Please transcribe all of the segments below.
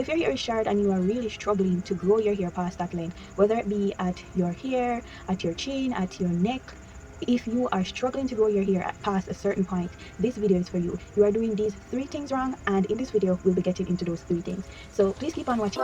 If your hair is short and you are really struggling to grow your hair past that length, whether it be at your hair, at your chin, at your neck, if you are struggling to grow your hair past a certain point, this video is for you. You are doing these 3 things wrong, and in this video we'll be getting into those 3 things. So please keep on watching.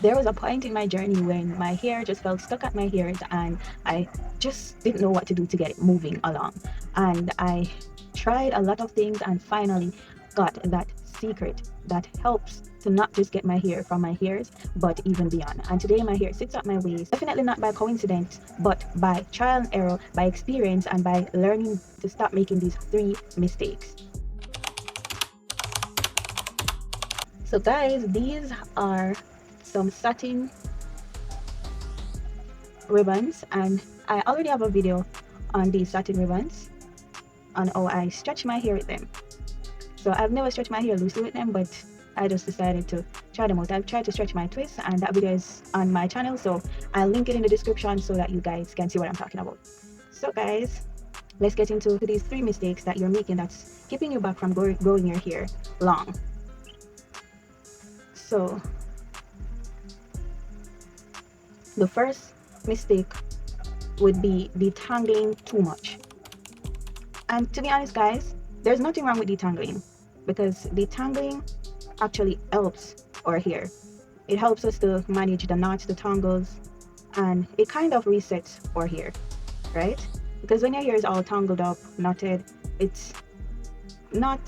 There was a point in my journey when my hair just felt stuck at my ears and I just didn't know what to do to get it moving along. And I tried a lot of things and finally got that secret that helps to not just get my hair from my ears but even beyond. And today my hair sits at my waist, definitely not by coincidence but by trial and error, by experience, and by learning to stop making these 3 mistakes. So guys, these are some satin ribbons, and I already have a video on these satin ribbons on how I stretch my hair with them. So I've never stretched my hair loosely with them, but I just decided to try them out. I've tried to stretch my twists, and that video is on my channel, so I'll link it in the description so that you guys can see what I'm talking about. So guys, let's get into these 3 mistakes that you're making that's keeping you back from growing your hair long. So the first mistake would be detangling too much. And to be honest guys, there's nothing wrong with detangling, because detangling actually helps our hair. It helps us to manage the knots, the tangles, and it kind of resets our hair, right? Because when your hair is all tangled up, knotted, it's not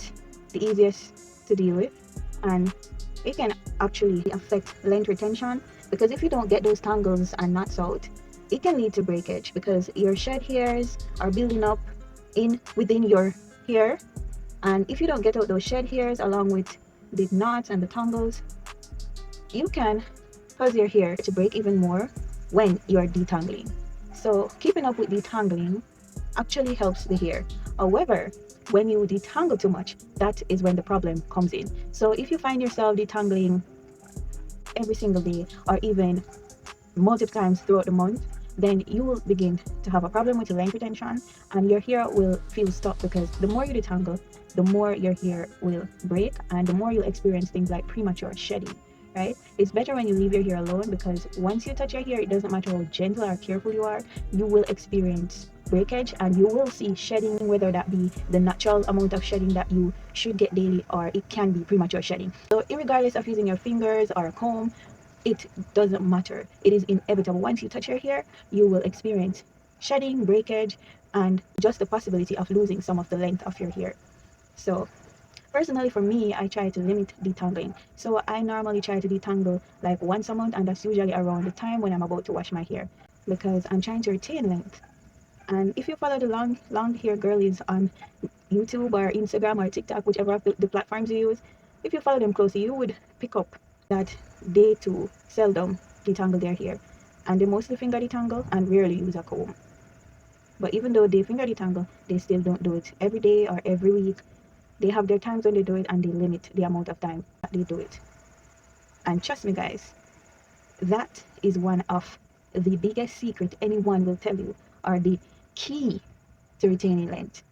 the easiest to deal with, and it can actually affect length retention, because if you don't get those tangles and knots out, it can lead to breakage, because your shed hairs are building up within your hair, and if you don't get out those shed hairs along with the knots and the tangles, you can cause your hair to break even more when you're detangling. So keeping up with detangling actually helps the hair. However, when you detangle too much, that is when the problem comes in. So if you find yourself detangling every single day or even multiple times throughout the month, then you will begin to have a problem with your length retention, and your hair will feel stuck, because the more you detangle, the more your hair will break and the more you'll experience things like premature shedding, right? It's better when you leave your hair alone, because once you touch your hair, it doesn't matter how gentle or careful you are, you will experience breakage and you will see shedding, whether that be the natural amount of shedding that you should get daily, or it can be premature shedding. So regardless of using your fingers or a comb, it doesn't matter. It is inevitable. Once you touch your hair, you will experience shedding, breakage, and just the possibility of losing some of the length of your hair. So personally, for me, I try to limit detangling. So I normally try to detangle like once a month, and that's usually around the time when I'm about to wash my hair, because I'm trying to retain length. And if you follow the long hair girlies on YouTube or Instagram or TikTok, whichever of the platforms you use, if you follow them closely, you would pick up that they too seldom detangle their hair, and they mostly finger detangle and rarely use a comb. But even though they finger detangle, they still don't do it every day or every week. They have their times when they do it, and they limit the amount of time that they do it. And trust me guys, that is one of the biggest secret anyone will tell you, or the key to retaining length.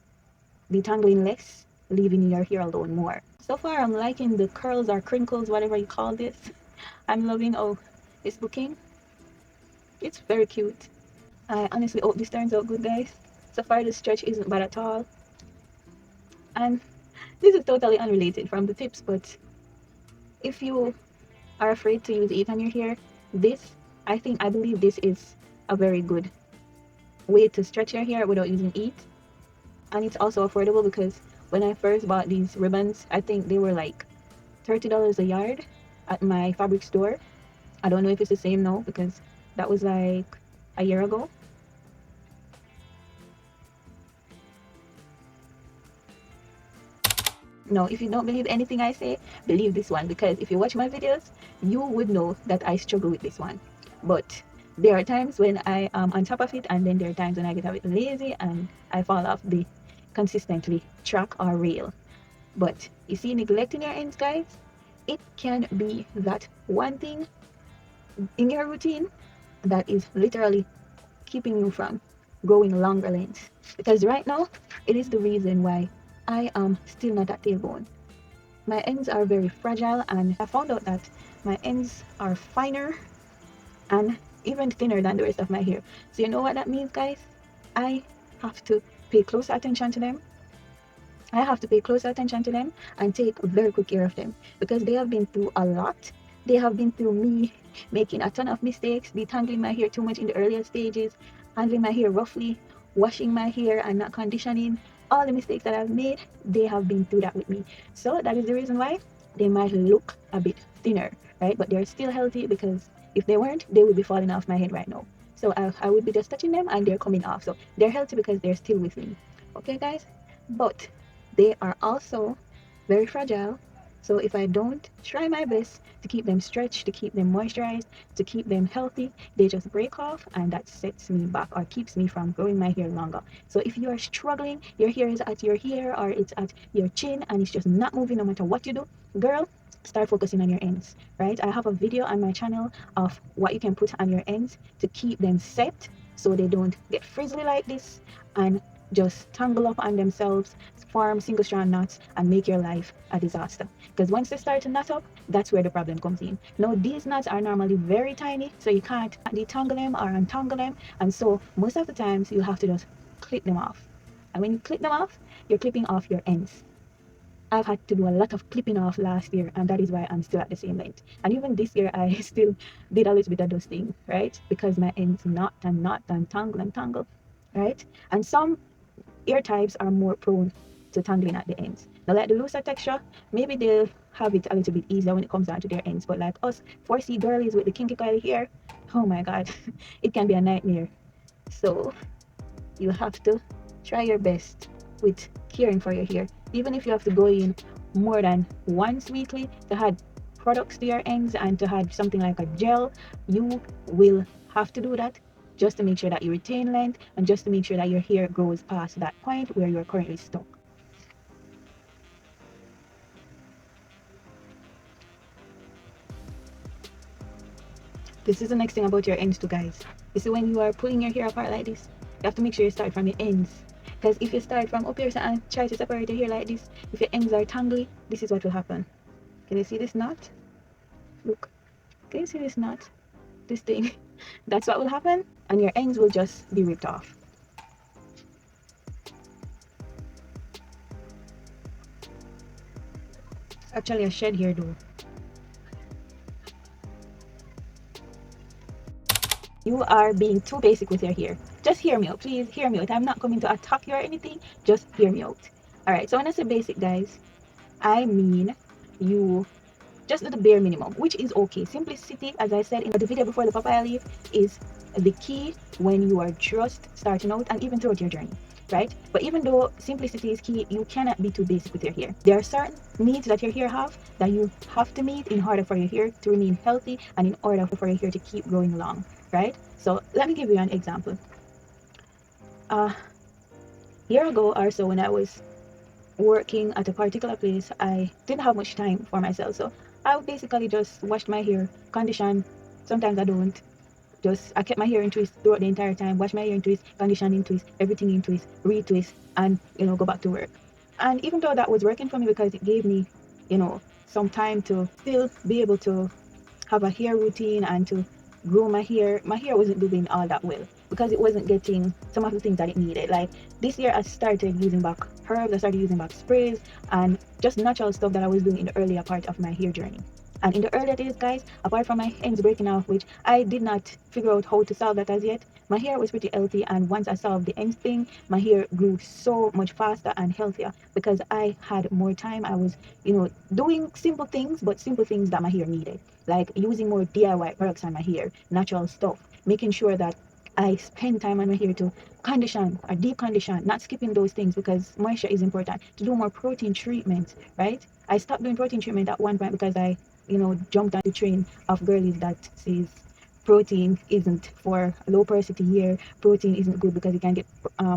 Detangling less, leaving your hair alone more. So far I'm liking the curls or crinkles, whatever you call this. I'm loving how it's looking. It's very cute. I honestly hope this turns out good guys. So far the stretch isn't bad at all. And this is totally unrelated from the tips, but if you are afraid to use heat on your hair, I believe this is a very good way to stretch your hair without using heat. And it's also affordable, because when I first bought these ribbons, I think they were like $30 a yard at my fabric store. I don't know if it's the same now, because that was like a year ago. No, if you don't believe anything I say, believe this one, because if you watch my videos, you would know that I struggle with this one. But there are times when I am on top of it, and then there are times when I get a bit lazy and I fall off the consistently track or rail. But you see, neglecting your ends guys, it can be that one thing in your routine that is literally keeping you from growing longer lengths. Because right now, it is the reason why I am still not at tailbone. My ends are very fragile, and I found out that my ends are finer and even thinner than the rest of my hair. So you know what that means, guys? I have to pay closer attention to them. I have to pay closer attention to them and take very good care of them because they have been through a lot. They have been through me making a ton of mistakes, detangling my hair too much in the earlier stages, handling my hair roughly, washing my hair and not conditioning. All the mistakes that I've made, they have been through that with me. So that is the reason why they might look a bit thinner, right? But they're still healthy because if they weren't, they would be falling off my head right now. So I would be just touching them and they're coming off. So they're healthy because they're still with me. Okay, guys? But they are also very fragile. So if I don't try my best to keep them stretched, to keep them moisturized, to keep them healthy, they just break off and that sets me back or keeps me from growing my hair longer. So if you are struggling, your hair is at your hair or it's at your chin and it's just not moving no matter what you do, girl, start focusing on your ends, right? I have a video on my channel of what you can put on your ends to keep them set so they don't get frizzly like this and just tangle up on themselves, form single strand knots, and make your life a disaster. Because once they start to knot up, that's where the problem comes in. Now, these knots are normally very tiny, so you can't detangle them or untangle them. And so, most of the times, you have to just clip them off. And when you clip them off, you're clipping off your ends. I've had to do a lot of clipping off last year, and that is why I'm still at the same length. And even this year, I still did a little bit of dusting, right? Because my ends knot and tangle, right? And some ear types are more prone to tangling at the ends. Now, like the looser texture, maybe they'll have it a little bit easier when it comes down to their ends. But like us 4C girlies with the kinky coil hair, oh my god, it can be a nightmare. So you have to try your best with caring for your hair. Even if you have to go in more than once weekly to add products to your ends and to add something like a gel, you will have to do that just to make sure that you retain length and just to make sure that your hair grows past that point where you're currently stuck. This is the next thing about your ends too, guys. You see, when you are pulling your hair apart like this, you have to make sure you start from your ends. Because if you start from up here and try to separate your hair like this, if your ends are tangly, this is what will happen. Can you see this knot? Look. Can you see this knot? This thing. That's what will happen. And your ends will just be ripped off. Actually, a shed here though. You are being too basic with your hair. Just hear me out. Please hear me out. I'm not coming to attack you or anything. Just hear me out. Alright, so when I say basic, guys, I mean you just do the bare minimum, which is okay. Simplicity, as I said in the video before the papaya leaf, is the key when you are just starting out and even throughout your journey, right? But even though simplicity is key, you cannot be too basic with your hair. There are certain needs that your hair have that you have to meet in order for your hair to remain healthy and in order for your hair to keep growing long, right? So let me give you an example. A year ago or so, when I was working at a particular place, I didn't have much time for myself. So I would basically just wash my hair, condition. Sometimes I don't. Just I kept my hair in twist throughout the entire time, wash my hair in twist, condition in twist, everything in twist, retwist, and go back to work. And even though that was working for me because it gave me, some time to still be able to have a hair routine and to grow my hair wasn't doing all that well because it wasn't getting some of the things that it needed. Like this year I started using back herbs, I started using back sprays and just natural stuff that I was doing in the earlier part of my hair journey. And in the earlier days, guys, apart from my ends breaking off, which I did not figure out how to solve that as yet, my hair was pretty healthy. And once I solved the ends thing, my hair grew so much faster and healthier because I had more time. I was, doing simple things, but simple things that my hair needed, like using more DIY products on my hair, natural stuff, making sure that I spend time on my hair to condition or deep condition, not skipping those things because moisture is important. To do more protein treatment, right? I stopped doing protein treatment at one point because I jumped on the train of girlies that says protein isn't for low porosity hair, protein isn't good because you can get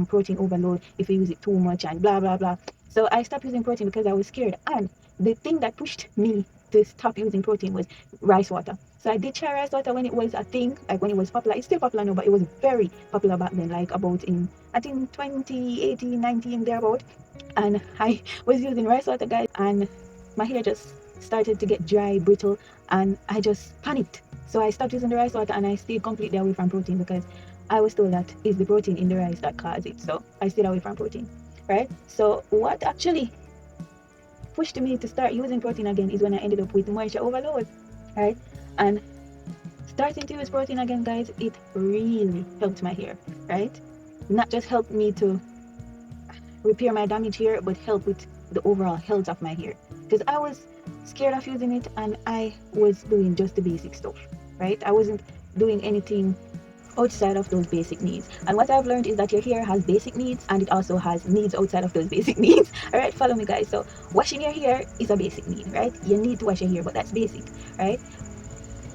protein overload if you use it too much and blah blah blah. So I stopped using protein because I was scared. And the thing that pushed me to stop using protein was rice water. So I did try rice water when it was a thing, like when it was popular. It's still popular now, but it was very popular back then, like about in, I think 2018, 19, thereabout. And I was using rice water, guys, and my hair just started to get dry, brittle, and I just panicked. So I stopped using the rice water and I stayed completely away from protein because I was told that it's the protein in the rice that causes it. So I stayed away from protein, right? So what actually pushed me to start using protein again is when I ended up with moisture overload, right? And starting to use protein again, guys, it really helped my hair, right? Not just helped me to repair my damaged hair, but help with the overall health of my hair. Because I was scared of using it and I was doing just the basic stuff, right? I wasn't doing anything outside of those basic needs. And what I've learned is that your hair has basic needs and it also has needs outside of those basic needs. All right, follow me, guys. So washing your hair is a basic need, right? You need to wash your hair, but that's basic, right?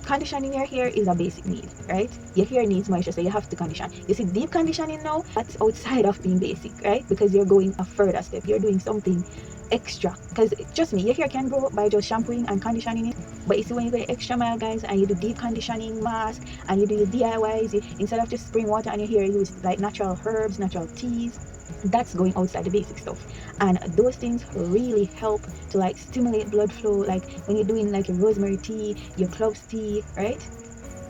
Conditioning your hair is a basic need, right? Your hair needs moisture, so you have to condition. You see, deep conditioning now, that's outside of being basic, right? Because you're going a further step. You're doing something extra. Because trust me, your hair can grow by just shampooing and conditioning it. But you see, when you go the extra mile, guys, and you do deep conditioning mask and you do your DIYs, instead of just spraying water on your hair, you use like natural herbs, natural teas. That's going outside the basic stuff, and those things really help to like stimulate blood flow. Like when you're doing like your rosemary tea, your cloves tea, right?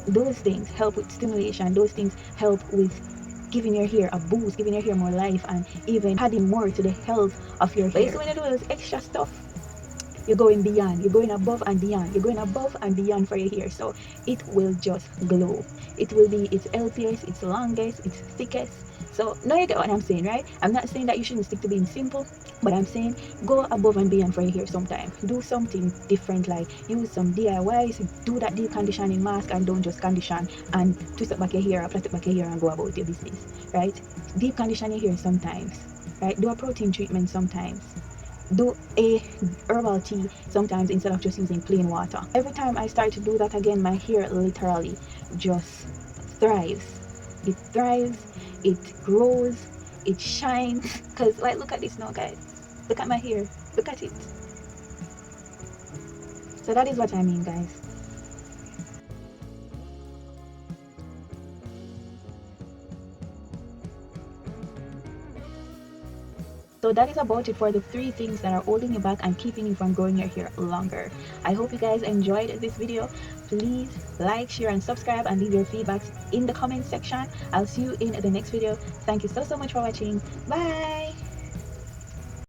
Those things help with stimulation. Those things help with giving your hair a boost, giving your hair more life, and even adding more to the health of your hair. But when you do those extra stuff, you're going beyond, you're going above and beyond, you're going above and beyond for your hair, so it will just glow. It will be its healthiest, its longest, its thickest. So now you get what I'm saying, right? I'm not saying that you shouldn't stick to being simple, but I'm saying go above and beyond for your hair sometime. Do something different, like use some DIYs, do that deep conditioning mask, and don't just condition and twist up back your hair or plait up back your hair and go about your business, right? Deep condition your hair sometimes, right? Do a protein treatment sometimes, do a herbal tea sometimes instead of just using plain water. Every time I start to do that again, my hair literally just thrives. It thrives, it grows, it shines. Because like, look at this now, guys. Look at my hair, look at it. So that is what I mean, guys. So that is about it for the 3 things that are holding you back and keeping you from growing your hair longer. I hope you guys enjoyed this video. Please like, share, and subscribe, and leave your feedbacks in the comment section. I'll see you in the next video. Thank you so much for watching. Bye.